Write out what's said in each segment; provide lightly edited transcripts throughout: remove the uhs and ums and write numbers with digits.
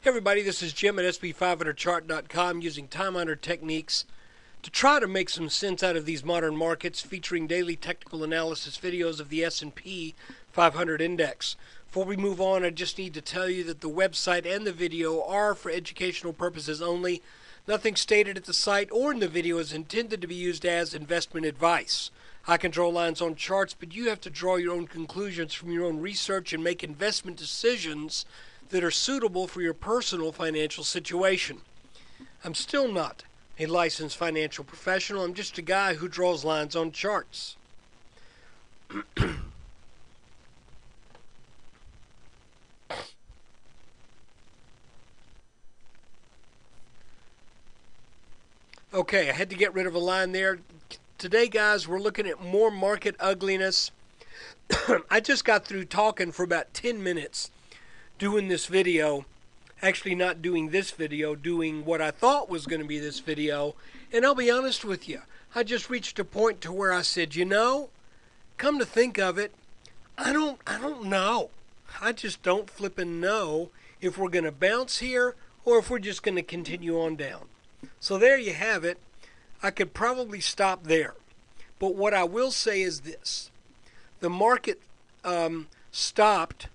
Hey everybody, this is Jim at SP500chart.com using time-honored techniques to try to make some sense out of these modern markets, featuring daily technical analysis videos of the S&P 500 index. Before we move on, I just need to tell you that the website and the video are for educational purposes only. Nothing stated at the site or in the video is intended to be used as investment advice. I can draw lines on charts, but you have to draw your own conclusions from your own research and make investment decisions that are suitable for your personal financial situation. I'm still not a licensed financial professional. I'm just a guy who draws lines on charts. Okay, I had to get rid of a line there. Today, guys, we're looking at more market ugliness. I just got through talking for about 10 minutes doing this video. Actually not doing this video, doing what I thought was going to be this video. And I'll be honest with you, I just reached a point to where I said, you know, come to think of it, I don't know. I just don't flippin' know if we're going to bounce here or if we're just going to continue on down. So there you have it. I could probably stop there. But what I will say is this. The market stopped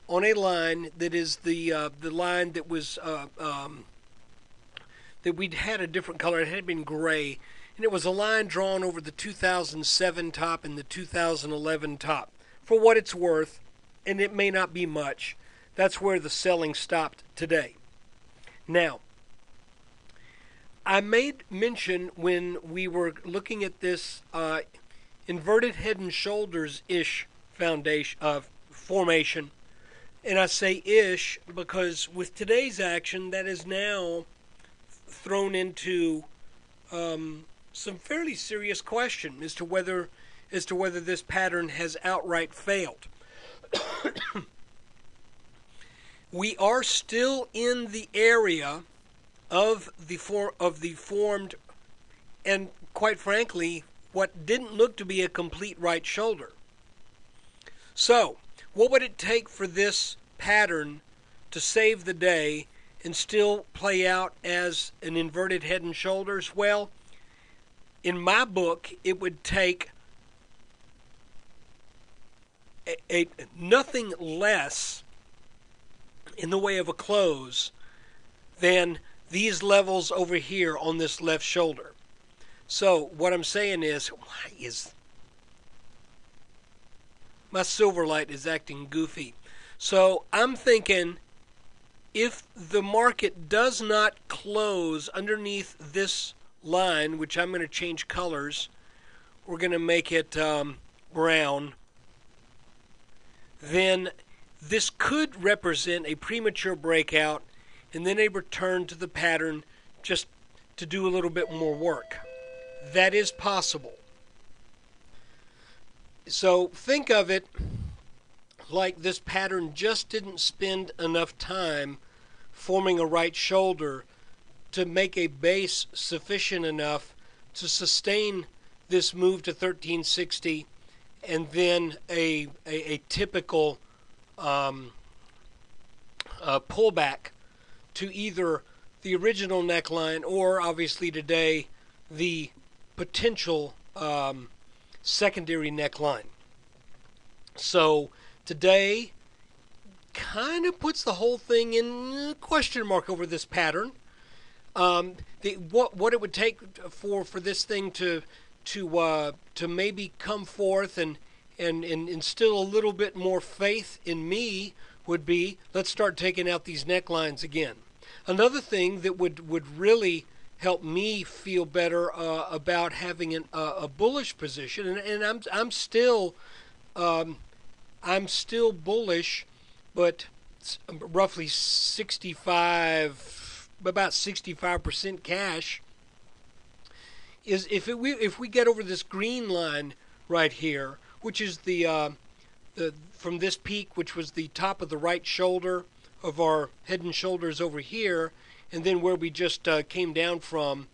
on a line that is the line that was that we'd had a different color. It had been gray, and it was a line drawn over the 2007 top and the 2011 top. For what it's worth, and it may not be much, that's where the selling stopped today. Now, I made mention when we were looking at this inverted head and shoulders-ish formation. And I say ish because with today's action, that is now thrown into some fairly serious question as to whether this pattern has outright failed. We are still in the area of the formed, and quite frankly, what didn't look to be a complete right shoulder. So, what would it take for this pattern to save the day and still play out as an inverted head and shoulders? Well, in my book, it would take nothing less in the way of a close than these levels over here on this left shoulder. So what I'm saying is, why is my silver light is acting goofy? So I'm thinking if the market does not close underneath this line, which I'm going to change colors, we're going to make it brown, then this could represent a premature breakout and then a return to the pattern just to do a little bit more work. That is possible. So think of it like this pattern just didn't spend enough time forming a right shoulder to make a base sufficient enough to sustain this move to 1360 and then a typical pullback to either the original neckline or obviously today the potential secondary neckline. So today kind of puts the whole thing in question mark over this pattern. What it would take for this thing to maybe come forth and instill a little bit more faith in me would be, let's start taking out these necklines again. Another thing that would really help me feel better about having a bullish position, and I'm still bullish, but roughly 65% cash, is if we get over this green line right here, which is the from this peak, which was the top of the right shoulder of our head and shoulders over here, and then where we just came down from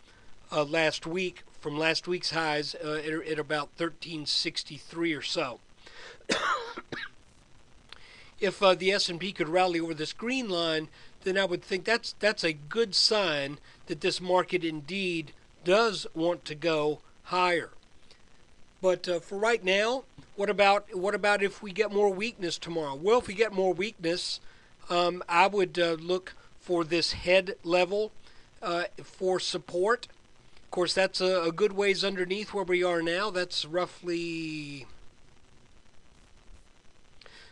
last week, from last week's highs at about 1363 or so. If the S&P could rally over this green line then I would think that's a good sign that this market indeed does want to go higher. But for right now, what about if we get more weakness tomorrow? Well, if we get more weakness, I would look for this head level for support. Of course, that's a good ways underneath where we are now. That's roughly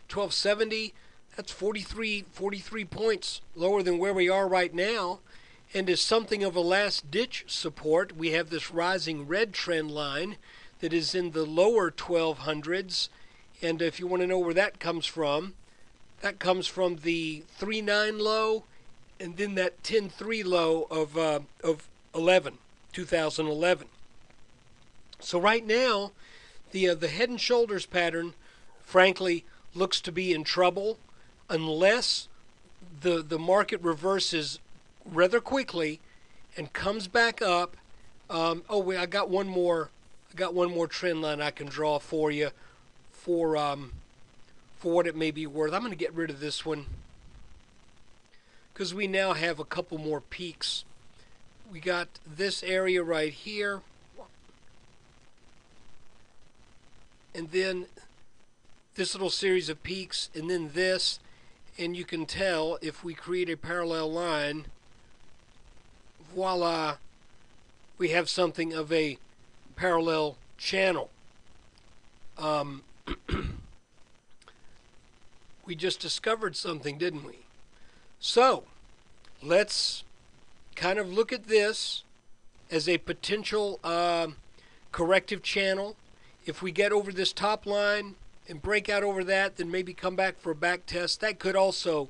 1270. That's 43 points lower than where we are right now. And as something of a last-ditch support, we have this rising red trend line that is in the lower 1200s. And if you want to know where that comes from the 3.9 low and then that 10.3 low of 2011. So right now, the head and shoulders pattern, frankly, looks to be in trouble unless the market reverses rather quickly and comes back up. I got one more trend line I can draw for you for what it may be worth. I'm going to get rid of this one because we now have a couple more peaks. We got this area right here, and then this little series of peaks, and then this, and you can tell if we create a parallel line, voila, we have something of a parallel channel. We just discovered something, didn't we? So, let's kind of look at this as a potential corrective channel. If we get over this top line and break out over that, then maybe come back for a back test. That could also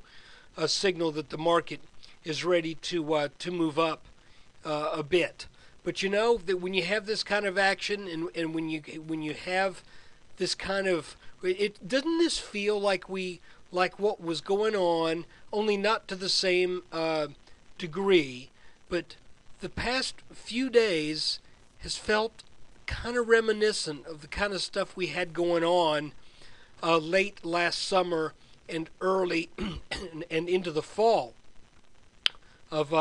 signal that the market is ready to move up a bit. But you know that when you have this kind of action and when you have this kind of, it doesn't this feel like what was going on, only not to the same degree, but the past few days has felt kind of reminiscent of the kind of stuff we had going on late last summer and early and into the fall of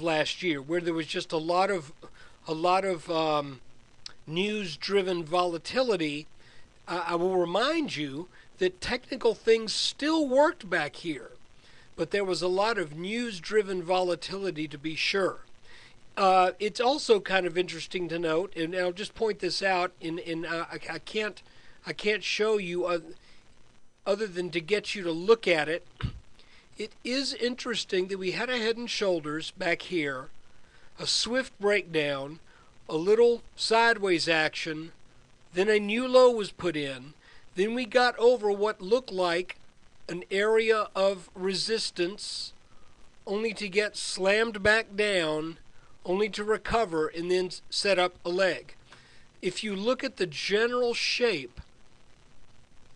last year, where there was just a lot of news-driven volatility. I will remind you that technical things still worked back here, but there was a lot of news-driven volatility, to be sure. It's also kind of interesting to note, and I'll just point this out. I can't show you other than to get you to look at it. It is interesting that we had a head and shoulders back here, a swift breakdown, a little sideways action, then a new low was put in, then we got over what looked like an area of resistance, only to get slammed back down, only to recover and then set up a leg. If you look at the general shape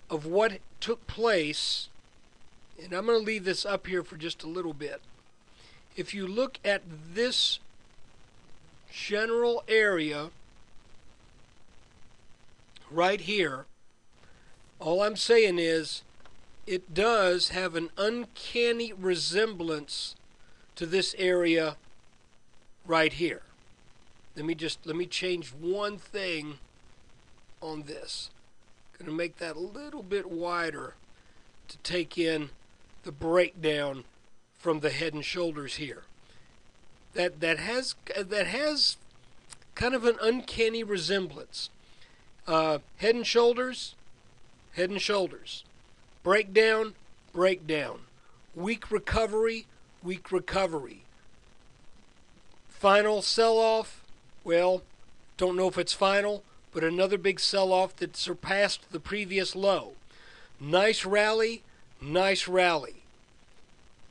of what took place, and I'm going to leave this up here for just a little bit. If you look at this general area right here, all I'm saying is it does have an uncanny resemblance to this area right here. Let me change one thing on this. I'm going to make that a little bit wider to take in the breakdown from the head and shoulders here. That has kind of an uncanny resemblance. Head and shoulders, breakdown, weak recovery. Final sell-off, well, don't know if it's final, but another big sell-off that surpassed the previous low. Nice rally.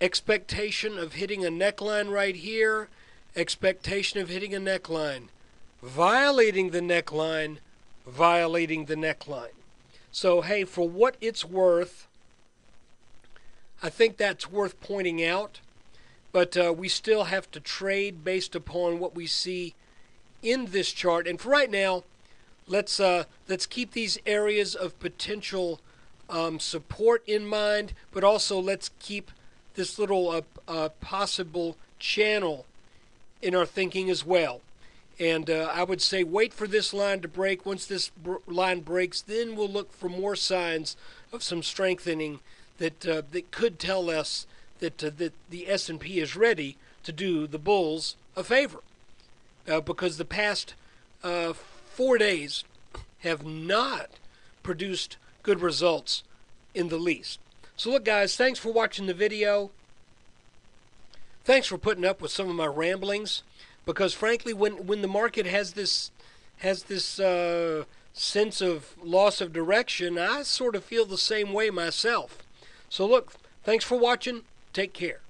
Expectation of hitting a neckline right here. Expectation of hitting a neckline. Violating the neckline. So, hey, for what it's worth, I think that's worth pointing out. But we still have to trade based upon what we see in this chart. And for right now, let's keep these areas of potential support in mind, but also let's keep this little possible channel in our thinking as well. And I would say wait for this line to break. Once this line breaks, then we'll look for more signs of some strengthening that could tell us that the S&P is ready to do the bulls a favor. Because the past 4 days have not produced good results in the least. So look, guys, thanks for watching the video. Thanks for putting up with some of my ramblings. Because frankly, when the market has this sense of loss of direction, I sort of feel the same way myself. So look, thanks for watching. Take care.